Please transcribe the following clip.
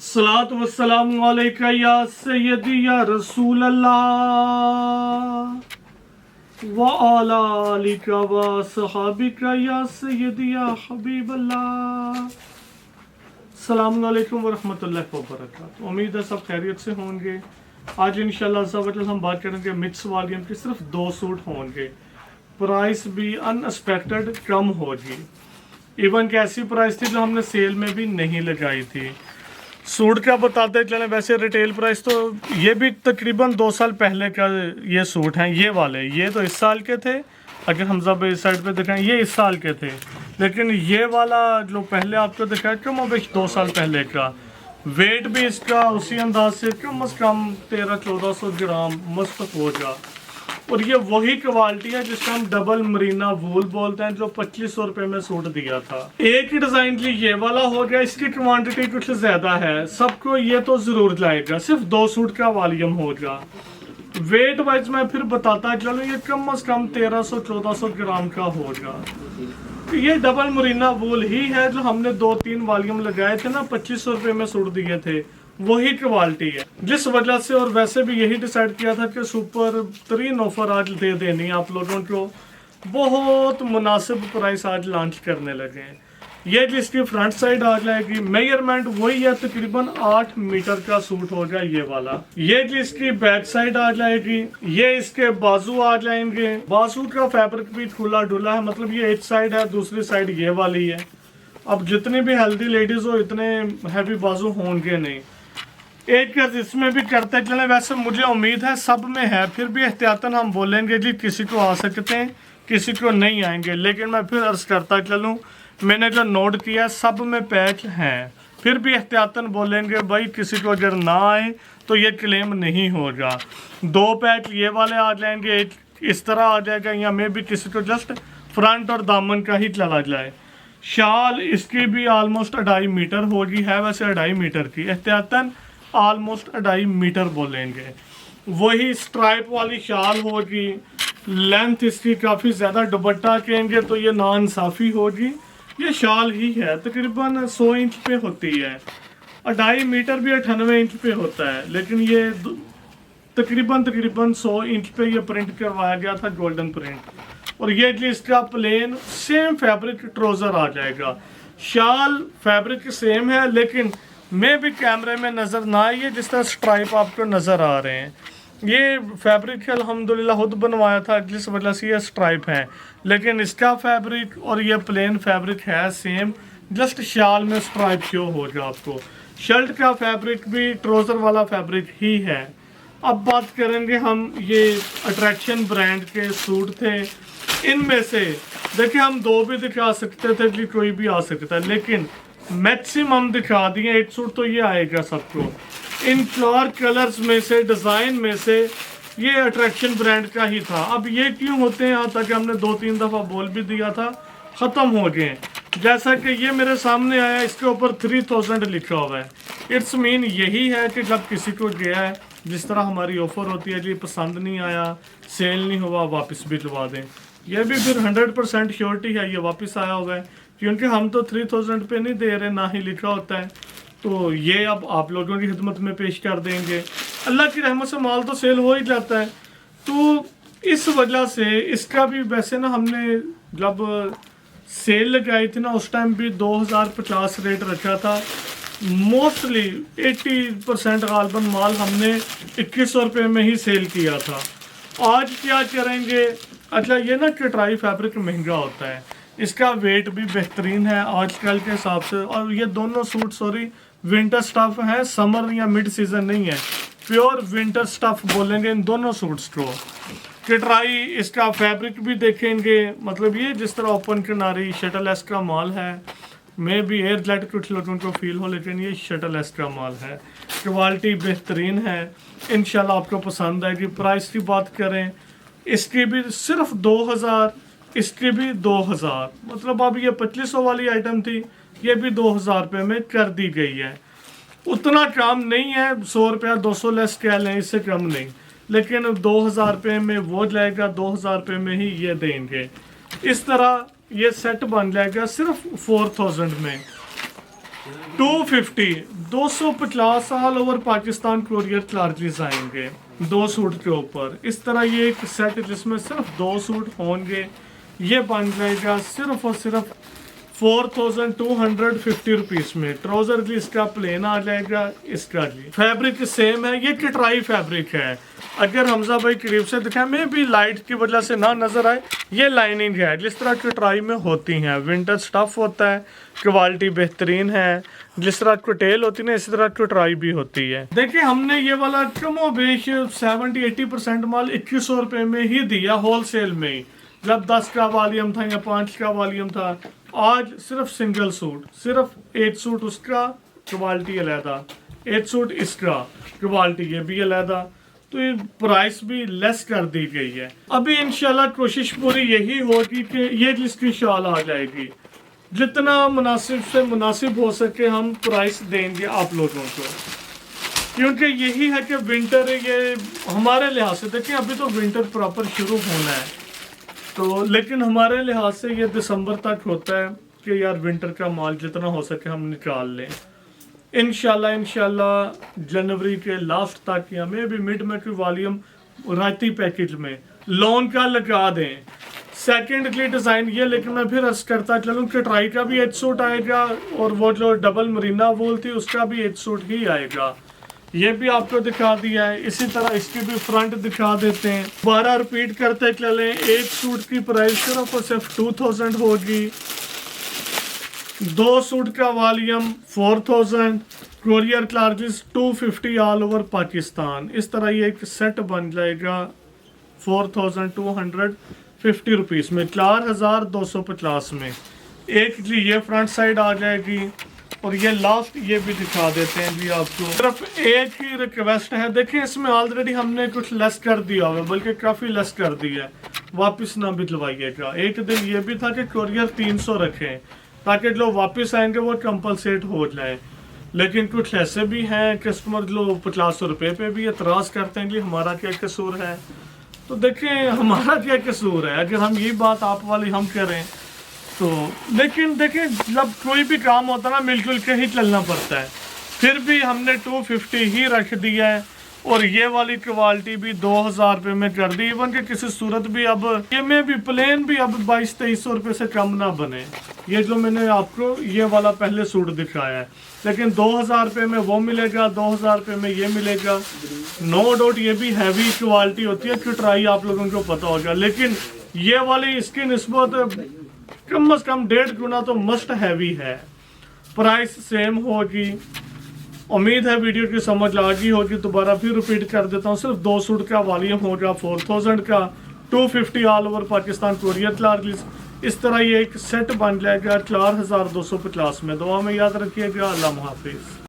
सलात वस्सलामु अलैका या सय्यदी या रसूल अल्लाह व अला आलिका व सहाबिका या सय्यदी या हबीब अल्लाह। अस्सलामु अलैकुम व रहमतुल्लाहि व बरकातहू। उम्मीद है सब खैरियत से होंगे। आज इंशाल्लाह हम बात करेंगे मिक्स वॉल्यूम के सिर्फ 2 सूट होंगे। प्राइस भी अनएक्सपेक्टेड कम होगी। इवन कि ऐसी प्राइस थी जो हमने सेल में भी नहीं लगाई थी। सूट का बताते चलें, वैसे रिटेल प्राइस तो ये भी तकरीबन 2 साल पहले का ये सूट हैं। ये वाले ये तो इस साल के थे, अगर हम जब इस साइड पे दिखाएं ये इस साल के थे, लेकिन ये वाला जो पहले आपको दिखाया कम अब 2 साल पहले का। वेट भी इसका उसी अंदाज से कम अज़ कम 1300-1400 ग्राम मस्त होगा। और ये वही क्वालिटी है जिसका हम डबल मरीना वूल बोलते हैं, जो 2500 रुपये में सूट दिया था। एक ही डिजाइन की ये वाला हो गया, इसकी क्वांटिटी कुछ ज्यादा है, सबको ये तो जरूर लाएगा। सिर्फ 2 सूट का वॉल्यूम होगा। वेट वाइज मैं फिर बताता चलो, ये कम अज कम 1300-1400 ग्राम का होगा। ये डबल मरीना वूल ही है जो हमने 2-3 वॉल्यूम लगाए थे ना, 2500 रुपये में सूट दिए थे, वही क्वालिटी है। जिस वजह से और वैसे भी यही डिसाइड किया था कि सुपर 3 ऑफर आज दे देनी है आप लोगों को। बहुत मुनासिब प्राइस आज लॉन्च करने लगे हैं। ये जिसकी फ्रंट साइड आ जाएगी, मेजरमेंट वही है, तकरीबन 8 मीटर का सूट होगा ये वाला। ये जिसकी बैक साइड आ जाएगी, ये इसके बाजू आ जाएंगे। बाजू का फैब्रिक भी खुला डुला है, मतलब ये एक साइड है, दूसरी साइड ये वाली है। अब जितनी भी हेल्दी लेडीज हो इतने हैवी बाजू होंगे नहीं। एक इसमें भी करते चले, वैसे मुझे उम्मीद है सब में है, फिर भी एहतियातन हम बोलेंगे जी किसी को आ सकते हैं किसी को नहीं आएंगे। लेकिन मैं फिर अर्ज करता चलूँ, मैंने जो नोट किया सब में पैच हैं, फिर भी एहतियातन बोलेंगे भाई किसी को अगर ना आए तो ये क्लेम नहीं होगा। 2 पैच ये वाले आ जाएंगे, एक इस तरह आ जाएगा, या में भी किसी को जस्ट फ्रंट और दामन का ही चला जाए। शाल इसकी भी आलमोस्ट 2.5 मीटर होगी, है वैसे 2.5 मीटर की, एहतियातन ऑलमोस्ट 2.5 मीटर बोलेंगे। वही स्ट्राइप वाली शाल होगी। लेंथ इसकी काफ़ी ज़्यादा, दुपट्टा कहेंगे तो ये नाइंसाफ़ी होगी। ये शाल ही है, तकरीबन 100 इंच पे होती है। 2.5 मीटर भी 98 इंच पे होता है, लेकिन ये तकरीबन 100 इंच पे ये प्रिंट करवाया गया था, गोल्डन प्रिंट। और ये इसका प्लेन सेम फैब्रिक ट्राउज़र आ जाएगा। शाल फैब्रिक सेम है, लेकिन मैं भी कैमरे में नज़र ना आई है जिस तरह स्ट्राइप आपको नज़र आ रहे हैं। ये फैब्रिक अल्हम्दुलिल्लाह खुद बनवाया था, जिस वजह से ये स्ट्राइप है, लेकिन इसका फैब्रिक और ये प्लेन फैब्रिक है सेम, जस्ट शाल में स्ट्राइप शो होगा आपको। शर्ट का फैब्रिक भी ट्राउज़र वाला फैब्रिक ही है। अब बात करेंगे हम, ये अट्रैक्शन ब्रांड के सूट थे। इनमें से देखिए हम 2 भी दिखा सकते थे कि कोई भी आ सकता है, लेकिन मैक्सिमम दिखा दिए। एक सूट तो ये आएगा सबको। इन 4 कलर्स में से, डिज़ाइन में से, ये अट्रैक्शन ब्रांड का ही था। अब ये क्यों होते हैं, यहाँ तक हमने 2-3 दफ़ा बोल भी दिया था, ख़त्म हो गए। जैसा कि ये मेरे सामने आया, इसके ऊपर 3000 लिखा हुआ है। इट्स मीन यही है कि जब किसी को गया है, जिस तरह हमारी ऑफ़र होती है जी, पसंद नहीं आया, सेल नहीं हुआ, वापस भिजवा दें। यह भी फिर 100% श्योरिटी है, ये वापस आया हुआ है, क्योंकि हम तो 3000 पे नहीं दे रहे, ना ही लिखा होता है। तो ये अब आप लोगों की खिदमत में पेश कर देंगे। अल्लाह की रहमत से माल तो सेल हो ही जाता है, तो इस वजह से इसका भी वैसे ना, हमने जब सेल लगाई थी ना, उस टाइम भी 2050 रेट रखा था। मोस्टली 80% गालबन माल हमने 2100 रुपये में ही सेल किया था। आज क्या करेंगे, अच्छा ये ना कटराई फैब्रिक महंगा होता है, इसका वेट भी बेहतरीन है आजकल के हिसाब से। और ये दोनों सूट विंटर स्टफ है, समर या मिड सीजन नहीं है, प्योर विंटर स्टफ बोलेंगे इन दोनों सूट्स को। कटराई इसका फैब्रिक भी देखेंगे, मतलब ये जिस तरह ओपन किनारी शटल एस का माल है, मे भी एयर जेट कुछ लोगों को फील हो, लेकिन ये शटल एस का माल है। क्वालिटी बेहतरीन है, इंशाल्लाह आपको पसंद आएगी। प्राइस की बात करें, इसकी भी सिर्फ 2000, इसकी भी 2000, मतलब अब ये 2500 वाली आइटम थी, ये भी 2000 रुपये में कर दी गई है। उतना कम नहीं है, 100 रुपया 200 लेस कह लें, इससे कम नहीं, लेकिन 2000 रुपये में वो जाएगा, 2000 रुपये में ही ये देंगे। इस तरह ये सेट बन जाएगा सिर्फ 4000 में। 250 250 all over Pakistan courier charges आएंगे 2 सूट के ऊपर। इस तरह ये एक सेट जिसमें सिर्फ 2 सूट होंगे, ये बन जाएगा सिर्फ और सिर्फ 4250 रुपीज़ में। ट्राउजर जी इसका प्लेन आ जाएगा, इसका जी फैब्रिक सेम है, ये कटराई फैब्रिक है। अगर हमजा भाई करीब से दिखाएं, में भी लाइट की वजह से ना नजर आए, ये लाइनिंग है जिस तरह कटराई में होती हैं। विंटर स्टफ होता है, क्वालिटी बेहतरीन है। जिस तरह कटेल होती है ना, इसी तरह कटराई भी होती है। देखिए हमने ये वाला कमो बेश 70-80% माल 2100 रुपये में ही दिया होलसेल में ही, जब 10 का वॉल्यूम था या 5 का वॉल्यूम था। आज सिर्फ सिंगल सूट, सिर्फ 8 सूट उसका क्वालिटी अलहदा, 8 सूट इसका क्वालिटी ये भी अलहदा, तो ये प्राइस भी लेस कर दी गई है। अभी इंशाल्लाह कोशिश पूरी यही होगी कि ये जिसकी शाल आ जाएगी, जितना मुनासिब से मुनासिब हो सके हम प्राइस देंगे आप लोगों को, क्योंकि यही है कि विंटर ये हमारे लिहाज से देखिए अभी तो विंटर प्रॉपर शुरू होना है, तो लेकिन हमारे लिहाज से ये दिसंबर तक होता है कि यार विंटर का माल जितना हो सके हम निकाल लें। इंशाल्लाह जनवरी के लास्ट तक या में भी मिड में कोई वॉल्यूम रायती पैकेज में लोन का लगा दें। सेकेंडली डिज़ाइन ये, लेकिन मैं फिर अर्ज करता चलूँ कि ट्राई का भी 8 सूट आएगा और वो जो डबल मरीना वूल थी उसका भी 8 सूट ही आएगा। ये भी आपको दिखा दिया है। इसी तरह इसकी भी फ्रंट दिखा देते हैं। 12 रिपीट करते चलें, एक सूट की प्राइस सिर्फ और सिर्फ 2000 होगी, 2 सूट का volume 4000, courier charges 250 all over Pakistan. इस तरह ये एक सेट बन जाएगा 4250 रुपीज़ में, 4250 में। एक जी ये फ्रंट साइड आ जाएगी और ये लास्ट ये भी दिखा देते हैं जी आपको। सिर्फ एक ही रिक्वेस्ट है, देखिए इसमें ऑलरेडी हमने कुछ लेस कर दिया हुआ, बल्कि काफ़ी लेस कर दिया है, वापस ना भिजवाइएगा। एक दिन ये भी था कि कोरियर 300 रखें ताकि जो वापस आएंगे वो कंपलसेट हो जाए, लेकिन कुछ ऐसे भी हैं कस्टमर जो 50 रुपये पे भी एतराज़ करते हैं कि हमारा क्या कसूर है। तो देखें हमारा क्या कसूर है, अगर हम ये बात आप वाली हम करें तो। लेकिन देखें जब कोई भी काम होता है ना मिलजुल के ही चलना पड़ता है। फिर भी हमने 250 ही रख दिया है और ये वाली क्वालिटी भी 2000 रुपये में कर दी। इवन कि किसी सूरत भी अब ये में भी प्लेन भी अब 2200-2300 रुपये से कम ना बने। ये जो मैंने आपको ये वाला पहले सूट दिखाया है, लेकिन 2000 रुपये में वो मिलेगा, 2000 रुपये में ये मिलेगा। नो डाउट ये भी हैवी क्वालिटी होती है, कटराई आप लोगों को पता होगा, लेकिन ये वाली इसकी निस्बत कम से कम 1.5 गुना तो मस्ट हैवी है। प्राइस सेम होगी। उम्मीद है वीडियो की समझ आ गई होगी। दोबारा फिर रिपीट कर देता हूँ, सिर्फ 2 सूट का वॉल्यूम होगा 4000 का, 250 all over Pakistan courier charges. इस तरह ये एक सेट बन जाएगा 4250 में। दुआ में याद रखिएगा। अल्लाह हाफिज़।